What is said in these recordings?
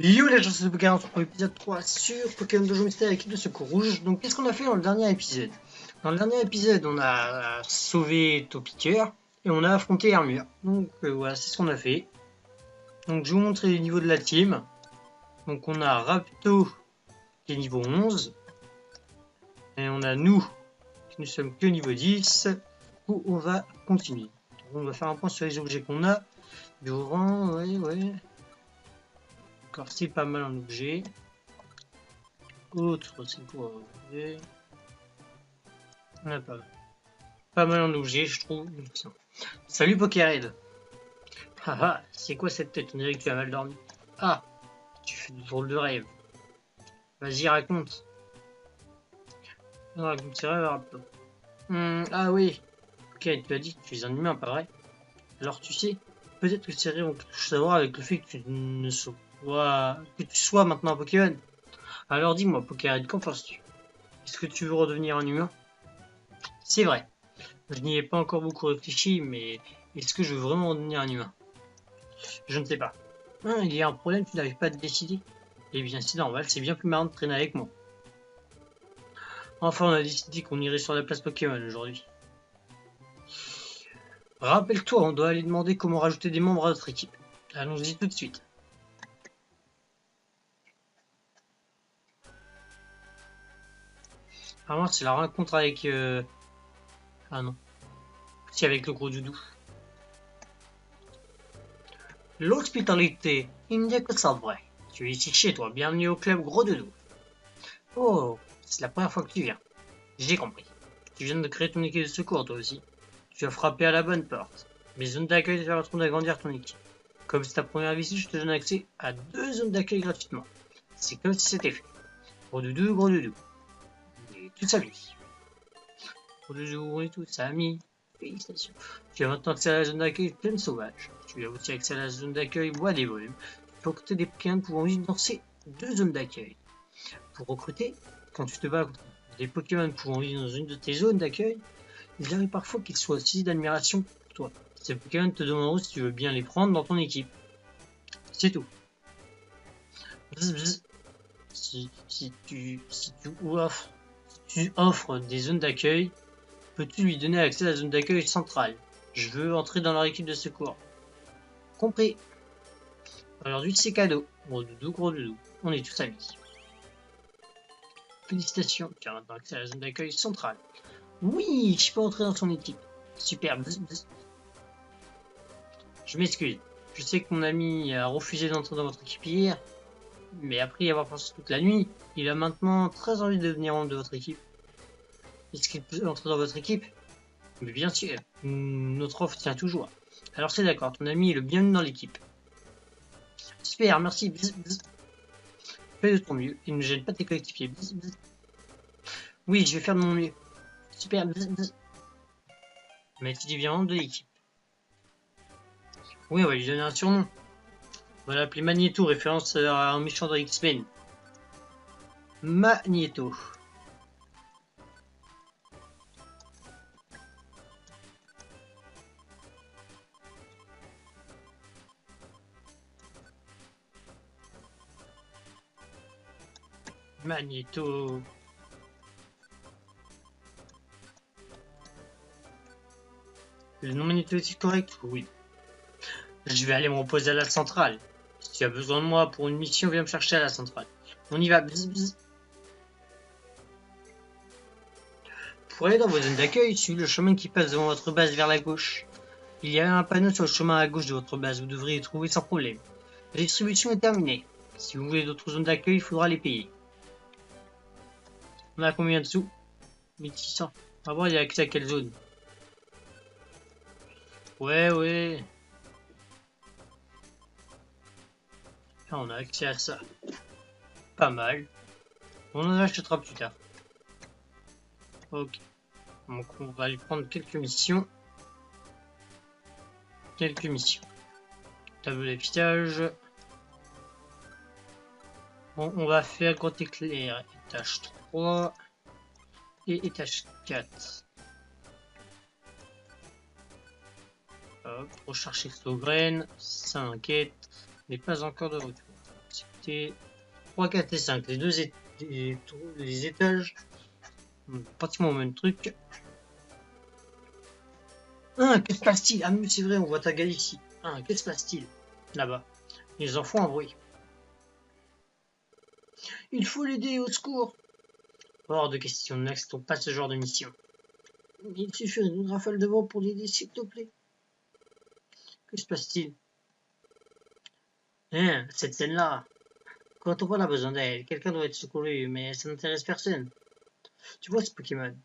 Yo les gens, c'est Pokémon pour l'épisode 3 sur Pokémon Dojo Mystère équipe de secours rouge. Donc qu'est-ce qu'on a fait dans le dernier épisode? Dans le dernier épisode, on a sauvé Topiqueur et on a affronté Hermure. Donc voilà, c'est ce qu'on a fait. Donc je vais vous montrer les niveaux de la team. Donc on a Rapto qui est niveau 11. Et on a nous qui ne sommes que niveau 10. Où on va continuer. Donc, on va faire un point sur les objets qu'on a. Durant, ouais. Encore c'est pas mal en objet. Autre, c'est quoi? On a pas mal en objet, je trouve. Salut Pokéred. Haha, c'est quoi cette tête? On dirait que tu as mal dormi. Ah, tu fais du drôle de rêve. Vas-y, raconte. Raconte tes rêves, Rapto. Ah oui. Ok, tu as dit que tu es un humain, pas vrai? Alors tu sais, peut-être que ces rêves ont quelque chose à voir avec le fait que tu ne sois... que tu sois maintenant un Pokémon. Alors dis-moi, Pokéred, qu'en penses-tu? Est-ce que tu veux redevenir un humain? C'est vrai. Je n'y ai pas encore beaucoup réfléchi, mais est-ce que je veux vraiment redevenir un humain? Je ne sais pas. Il y a un problème, tu n'arrives pas à te décider? Eh bien, c'est normal, c'est bien plus marrant de traîner avec moi. Enfin, on a décidé qu'on irait sur la place Pokémon aujourd'hui. Rappelle-toi, on doit aller demander comment rajouter des membres à notre équipe. Allons-y tout de suite. Vraiment, c'est la rencontre avec... Ah non. Si, avec le gros doudou. L'hospitalité, il n'y a que ça de vrai. Tu es ici chez toi, bienvenue au club gros doudou. Oh, c'est la première fois que tu viens. J'ai compris. Tu viens de créer ton équipe de secours, toi aussi. Tu as frappé à la bonne porte. Mes zones d'accueil te permettront d'agrandir ton équipe. Comme c'est ta première visite, je te donne accès à 2 zones d'accueil gratuitement. C'est comme si c'était fait. Gros doudou. Et tous amis. Gros doudou, on est tous amis. Félicitations. Tu as maintenant accès à la zone d'accueil Plaine Sauvage. Tu as aussi accès à la zone d'accueil Bois des Brumes. Tu peux recruter des Pokémon pouvant vivre dans ces 2 zones d'accueil. Pour recruter, quand tu te bats contre des Pokémon pouvant vivre dans une de tes zones d'accueil, il arrive parfois qu'ils soient aussi d'admiration pour toi. Ces Pokémon te demanderont si tu veux bien les prendre dans ton équipe. C'est tout. Bzz, bzz. Si tu offres des zones d'accueil, peux-tu lui donner accès à la zone d'accueil centrale? Je veux entrer dans leur équipe de secours. Compris. Aujourd'hui, c'est cadeau. Gros doudou. On est tous amis. Félicitations, tu as maintenant accès à la zone d'accueil centrale. Oui, je peux entrer dans son équipe. Super. Bzz, bzz. Je m'excuse. Je sais que mon ami a refusé d'entrer dans votre équipe hier, mais après y avoir pensé toute la nuit, il a maintenant très envie de devenir membre de votre équipe. Est-ce qu'il peut entrer dans votre équipe? Mais bien sûr, notre offre tient toujours. Alors c'est d'accord, ton ami est le bienvenu dans l'équipe. Super, merci. Bzz, bzz. Fais de ton mieux et ne gêne pas tes coéquipiers. Bzz, bzz. Oui, je vais faire de mon mieux. Super. Bzz, bzz. Mais tu deviens membre de l'équipe. Oui, on va lui donner un surnom. On va l'appeler Magneto, référence à un méchant de X-Men. Magneto. Magneto. Le nom Magneto est-il correct? Oui. Je vais aller me reposer à la centrale. Si tu as besoin de moi pour une mission, viens me chercher à la centrale. On y va. Bzz, bzz. Pour aller dans vos zones d'accueil, suivez le chemin qui passe devant votre base vers la gauche. Il y a un panneau sur le chemin à gauche de votre base. Vous devriez le trouver sans problème. La distribution est terminée. Si vous voulez d'autres zones d'accueil, il faudra les payer. On a combien de sous? 1600. On va voir, il y a accès à quelle zone? Ouais. Ah, on a accès à ça. Pas mal. On en achètera plus tard. Ok. Donc on va aller prendre quelques missions. Tableau d'affichage. Bon, on va faire grand éclair. Étage 3. Et étage 4. Hop, rechercher Saugraine. 5 quêtes. N'est pas encore de retour. C'était 3, 4 et 5. Les deux les étages. Pratiquement le même truc. Ah, que se passe-t-il? Ah, mais c'est vrai, on voit ta gueule ici. Ah, que se passe-t-il? Là-bas. Ils en font un bruit. Il faut l'aider, au secours! Hors de question, n'acceptons pas ce genre de mission. Il suffit d'une rafale de vent pour l'aider, s'il te plaît. Que se passe-t-il? Hein, cette scène-là. Quand on voit la besoin d'elle, quelqu'un doit être secouru, mais ça n'intéresse personne. Tu vois ce Pokémon?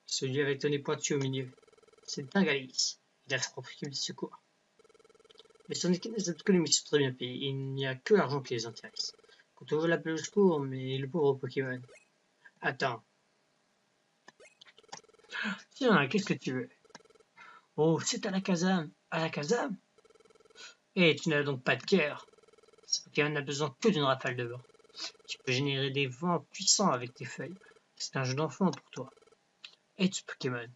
Celui avec ton nez pointu au milieu. C'est un Galice. Il a sa propre équipe de secours. Mais son équipe des économies sont très bien payées. Il n'y a que l'argent qui les intéresse. Quand on veut l'appeler au secours, mais le pauvre Pokémon. Attends. Tiens, qu'est-ce que tu veux? Oh, c'est à la Kazam. À la Kazam? Eh, tu n'as donc pas de cœur. Ce Pokémon n'a besoin que d'une rafale de vent. Tu peux générer des vents puissants avec tes feuilles. C'est un jeu d'enfant pour toi. Es-tu Pokémon?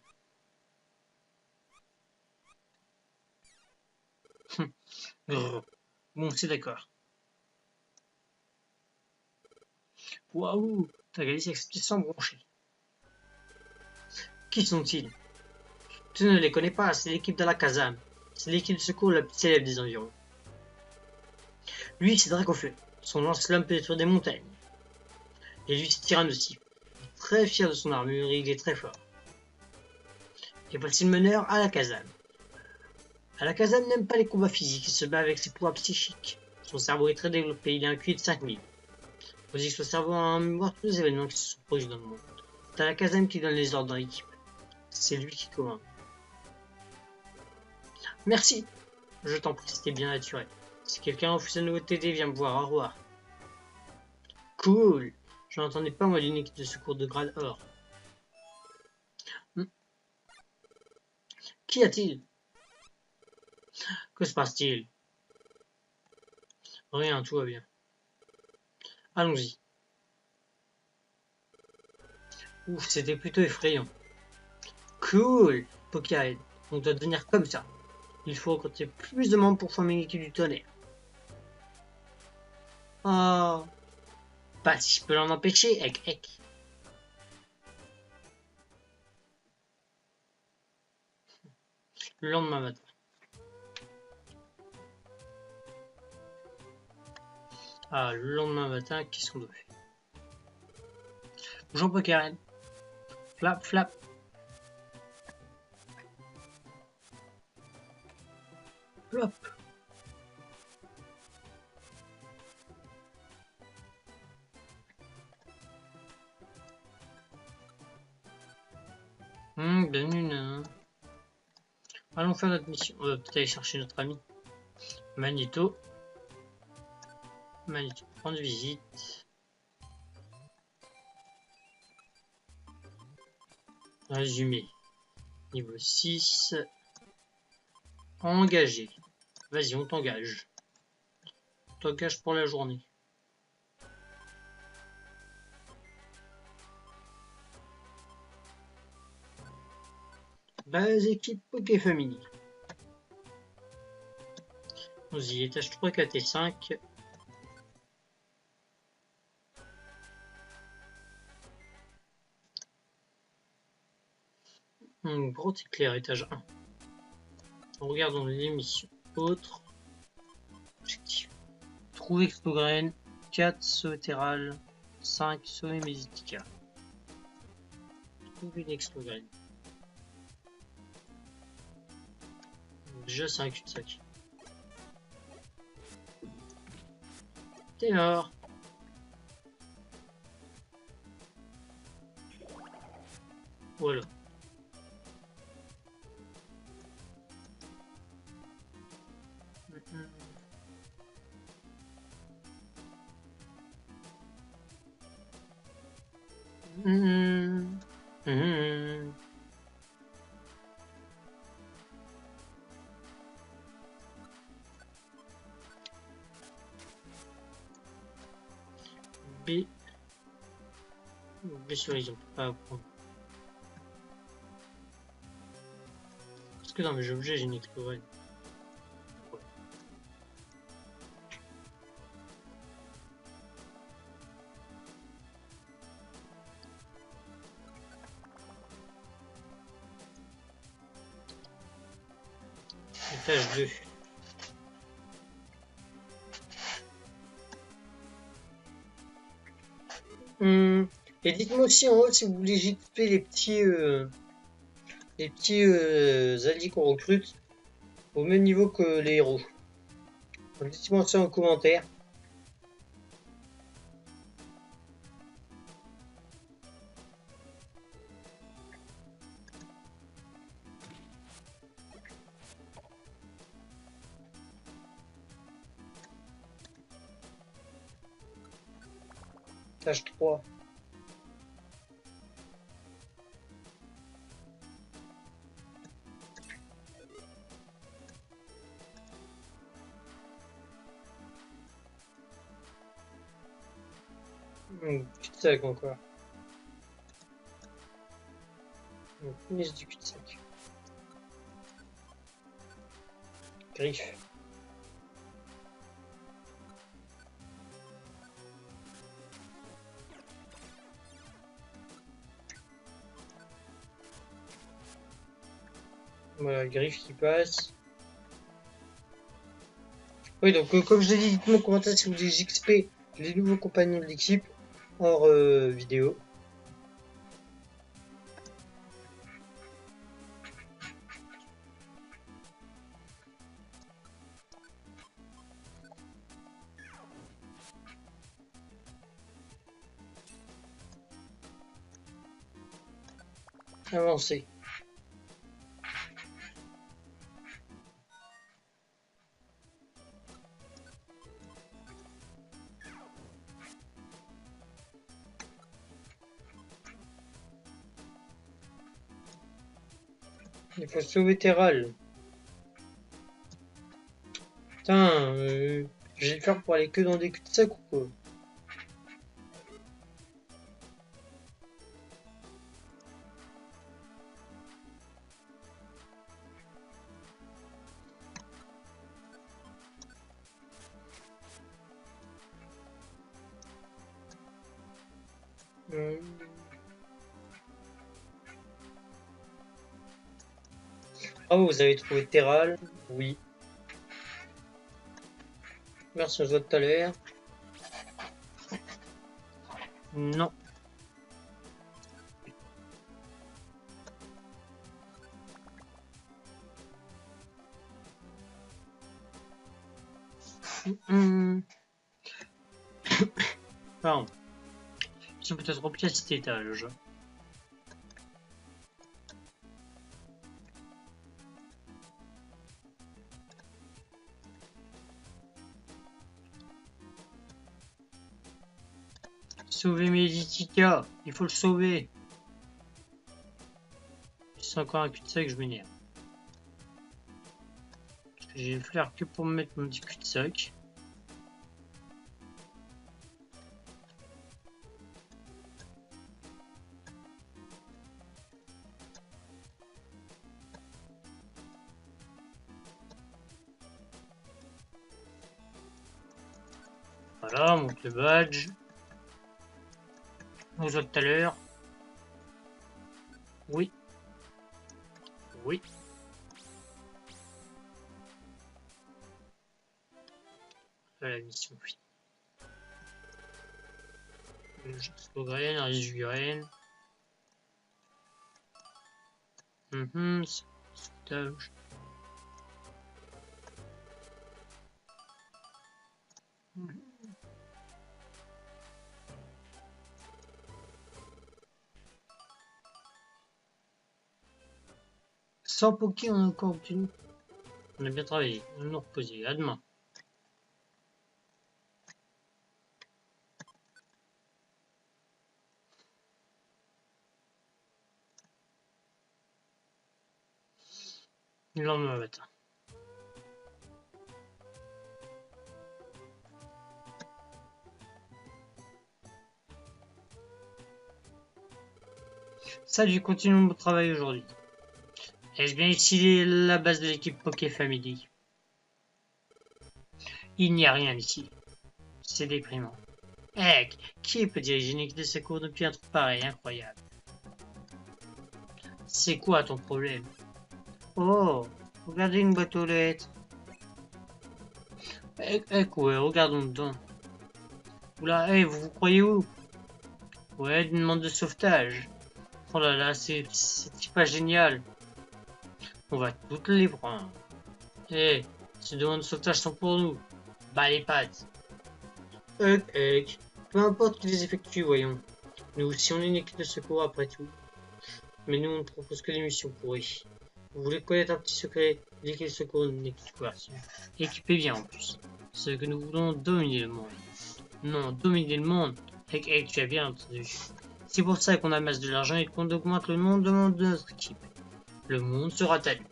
Bon, c'est d'accord. Waouh, t'as Galice accepté sans broncher. Qui sont-ils? Tu ne les connais pas, c'est l'équipe de la Kazam. C'est l'équipe de secours la plus célèbre des environs. Lui, c'est Dracofeu. Son lance-flamme peut détruire des montagnes. Et lui, c'est Tyrann aussi. Il est très fier de son armure et il est très fort. Et voici le meneur, Alakazam. Alakazam n'aime pas les combats physiques, il se bat avec ses pouvoirs psychiques. Son cerveau est très développé, il a un QI de 5000. Faut que son cerveau a en mémoire tous les événements qui se sont produits dans le monde. C'est Alakazam qui donne les ordres dans l'équipe. C'est lui qui commande. Merci. Je t'en prie, c'était bien naturel. Si quelqu'un refuse à nouveau t'aider, viens me voir, au revoir. Cool. Je n'entendais pas moi d'une équipe de secours de grade or. Qu'y a-t-il? Que se passe-t-il? Rien, tout va bien. Allons-y. Ouf, c'était plutôt effrayant. Cool, Pokéhead. On doit devenir comme ça. Il faut recruter plus de membres pour former une équipe du tonnerre. Oh. Pas si je peux l'en empêcher, ek. Le lendemain matin. Ah, le lendemain matin, qu'est-ce qu'on doit faire? Bonjour Pokéhead. Flap, flap. Flop. Bienvenue, nain. Allons faire notre mission. On va peut-être aller chercher notre ami. Magneto. Magneto, prendre visite. Résumé. Niveau 6. Engagé. Vas-y, on t'engage. On t'engage pour la journée. Base équipe Poké Family. Vas-y, étage 3, 4 et 5. Gros éclair, étage 1. Regardons les missions. Autres. Objectif. Trouver Explogrène. 4. Sauveterral. 5. Sauver Meditica. Trouver l'Explogrène. Déjà, c'est un cul-de-sac. T'es mort. Voilà. B. Blessure, ils ont pas à prendre. Parce que dans mes objets, j'ai une Explorène. Tâche 2. Et dites-moi aussi en haut si vous voulez JP les petits alliés qu'on recrute au même niveau que les héros. Donc, dites-moi ça en commentaire. Tâche 3. Cul-de-sac encore. Punaise du cul-de-sac. Griffe. Voilà, griffe qui passe. Oui, donc comme je l'ai dit, dites-moi en commentaire si vous voulez JXP les nouveaux compagnons de l'équipe hors vidéo. Avancer. Il faut sauver Terral. Putain, je vais le faire pour aller que dans des cul-de-sac ou quoi? Ah, vous avez trouvé Terral? Oui. Merci, on se voit tout à l'heure. Non. Pardon. Ils sont peut-être remplis à cet étage. Sauver Meditica, il faut le sauver. Si c'est encore un cul-de-sac, je m'énerve. J'ai le flair que pour me mettre mon petit cul-de-sac. Voilà, on monte le badge. On se voit tout à l'heure. Oui. Oui. La mission finie. Jusqu'aux graines, un riz graines. Sauvetage. Sans poker, on a encore obtenu. On a bien travaillé. On nous reposer. À demain. Le lendemain matin. Salut, continuons mon travail aujourd'hui. Est-ce bien ici la base de l'équipe Poké Family? Il n'y a rien ici. C'est déprimant. Hey, qui peut diriger une équipe de secours depuis un truc pareil? Incroyable. C'est quoi ton problème? Oh, Regardez une boîte aux lettres. Ouais, regardons dedans. Oula, vous croyez où? Ouais, une demande de sauvetage. Oh là là, c'est pas génial. On va toutes les prendre. Ces demandes de sauvetage sont pour nous. Bah les pattes. Peu importe qui les effectue, voyons. Nous aussi, on est une équipe de secours après tout. Mais nous, on ne propose que des missions pourries. Vous voulez connaître un petit secret? L'équipe de secours est une équipe de couverture. Équipée bien en plus. C'est que nous voulons dominer le monde. Non, dominer le monde. Tu as bien entendu. C'est pour ça qu'on amasse de l'argent et qu'on augmente le nombre de membres de notre équipe. Le monde sera à nous.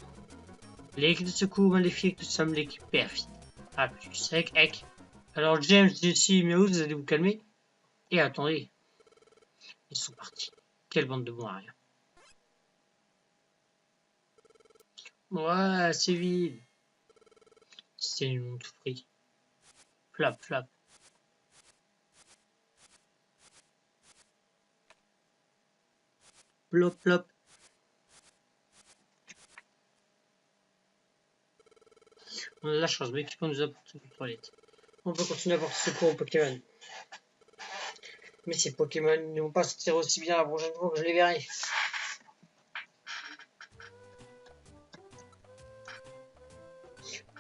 L'équipe de secours maléfique, nous sommes l'équipe perfide. A plus. Alors James, Jesse, Meow, vous allez vous calmer? Et attendez, ils sont partis. Quelle bande de bons à rien. Ouais, c'est vide. C'est une monde tout pris. Flap, flap. Plop, plop. On a de la chance, mais qui peut nous apporter une toilette. On peut continuer à porter secours aux Pokémon. Mais ces Pokémon ne vont pas sortir aussi bien la prochaine fois que je les verrai.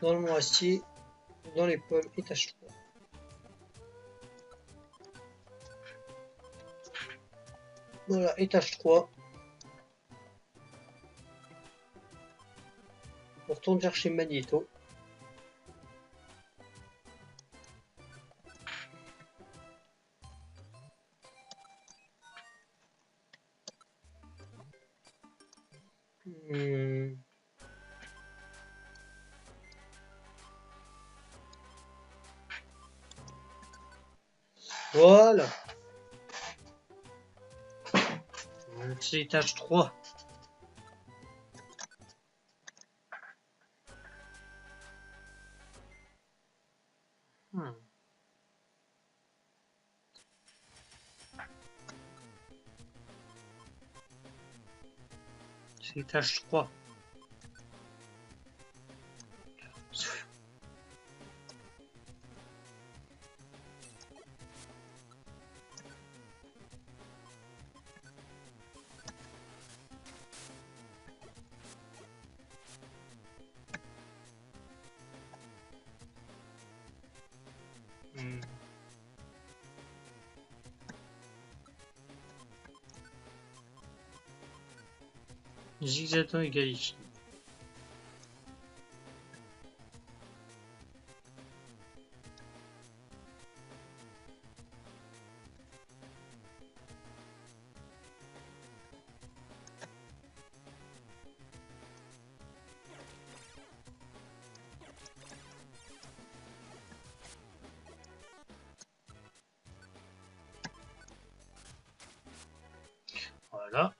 Dans le mont acier, dans les pommes, étage 3. Voilà, étage 3. On retourne chercher Magneto. Voilà. C'est étage 3. C'est étage 3. Zigzaton égale ici. Voilà.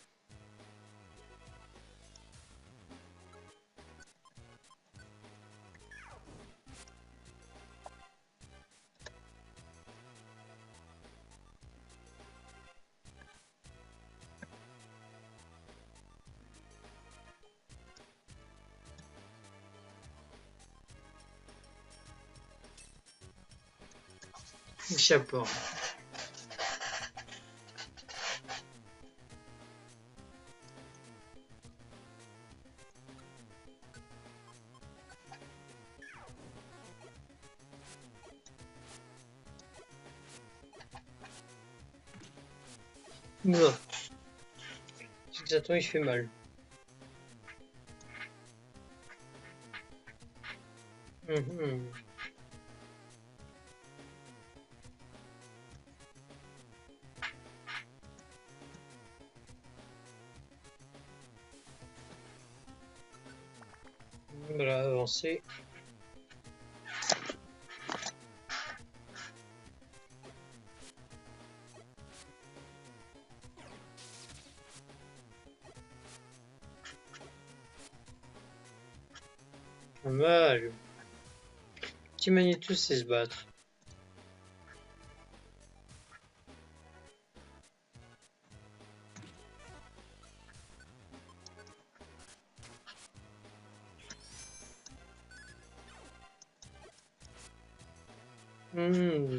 Chapeau. Oula. Zigzaton il fait mal. Voilà, avancer. Mal. Petit Magneto sait se battre.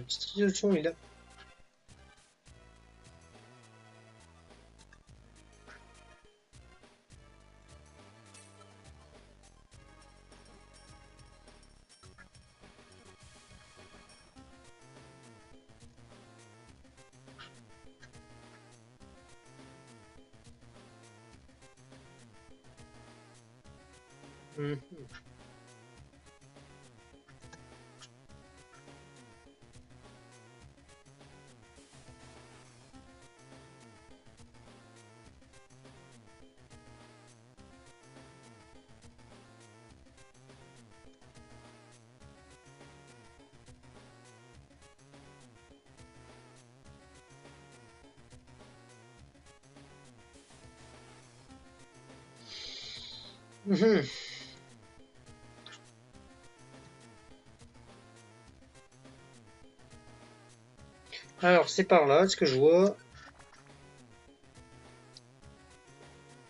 Style de son, il a. Alors, c'est par là, ce que je vois.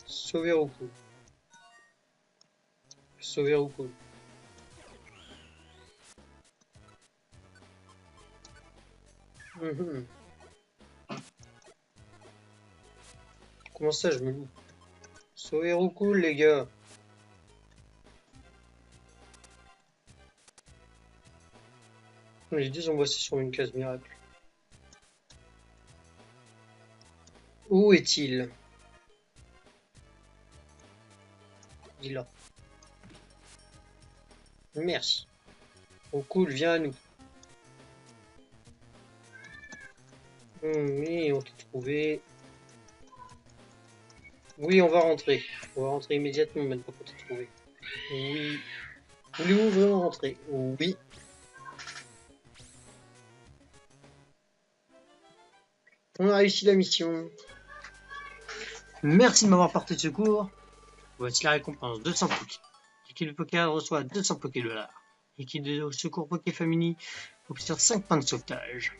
Sauver au coup. Sauver au coup. Comment ça, je me loue? Sauver au coup, les gars. Les deux embrassés sur une case miracle. Où est-il? Il est là. Merci. Oh cool, viens à nous. Oui, on t'a trouvé. Oui, on va rentrer. On va rentrer immédiatement maintenant qu'on t'a trouvé. Oui. Voulez-vous vraiment rentrer? Oui. On a réussi la mission. Merci de m'avoir porté de secours. Voici la récompense, 200 Poké. L'équipe de Poké reçoit 200 Poké $. L'équipe de secours Poké Family obtient 5 points de sauvetage.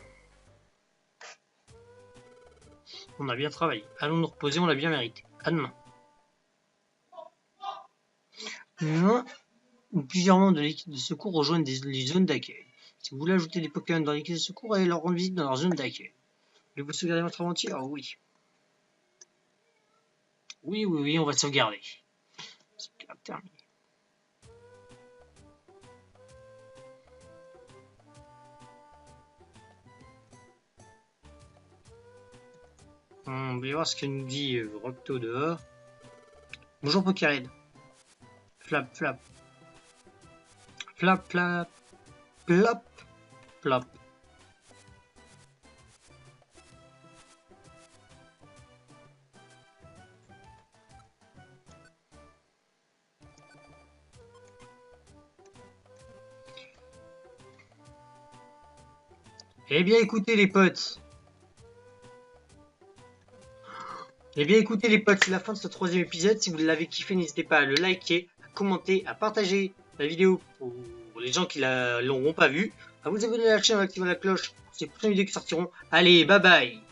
On a bien travaillé. Allons nous reposer, on l'a bien mérité. À demain. L'un ou plusieurs membres de l'équipe de secours rejoignent les zones d'accueil. Si vous voulez ajouter des Pokémon dans l'équipe de secours, allez leur rendre visite dans leur zone d'accueil. Voulez-vous sauvegarder votre aventure? Oui. Oui, on va sauvegarder. Sauvegarde terminée. On va voir ce que nous dit Rocto dehors. Bonjour Pokéred. Flap, flap. Flap, flap. Plop, plop. Eh bien écoutez les potes. C'est la fin de ce 3e épisode. Si vous l'avez kiffé, n'hésitez pas à le liker, à commenter, à partager la vidéo pour les gens qui l'auront pas vu, à vous abonner à la chaîne en activant la cloche pour ces prochaines vidéos qui sortiront. Allez, bye bye!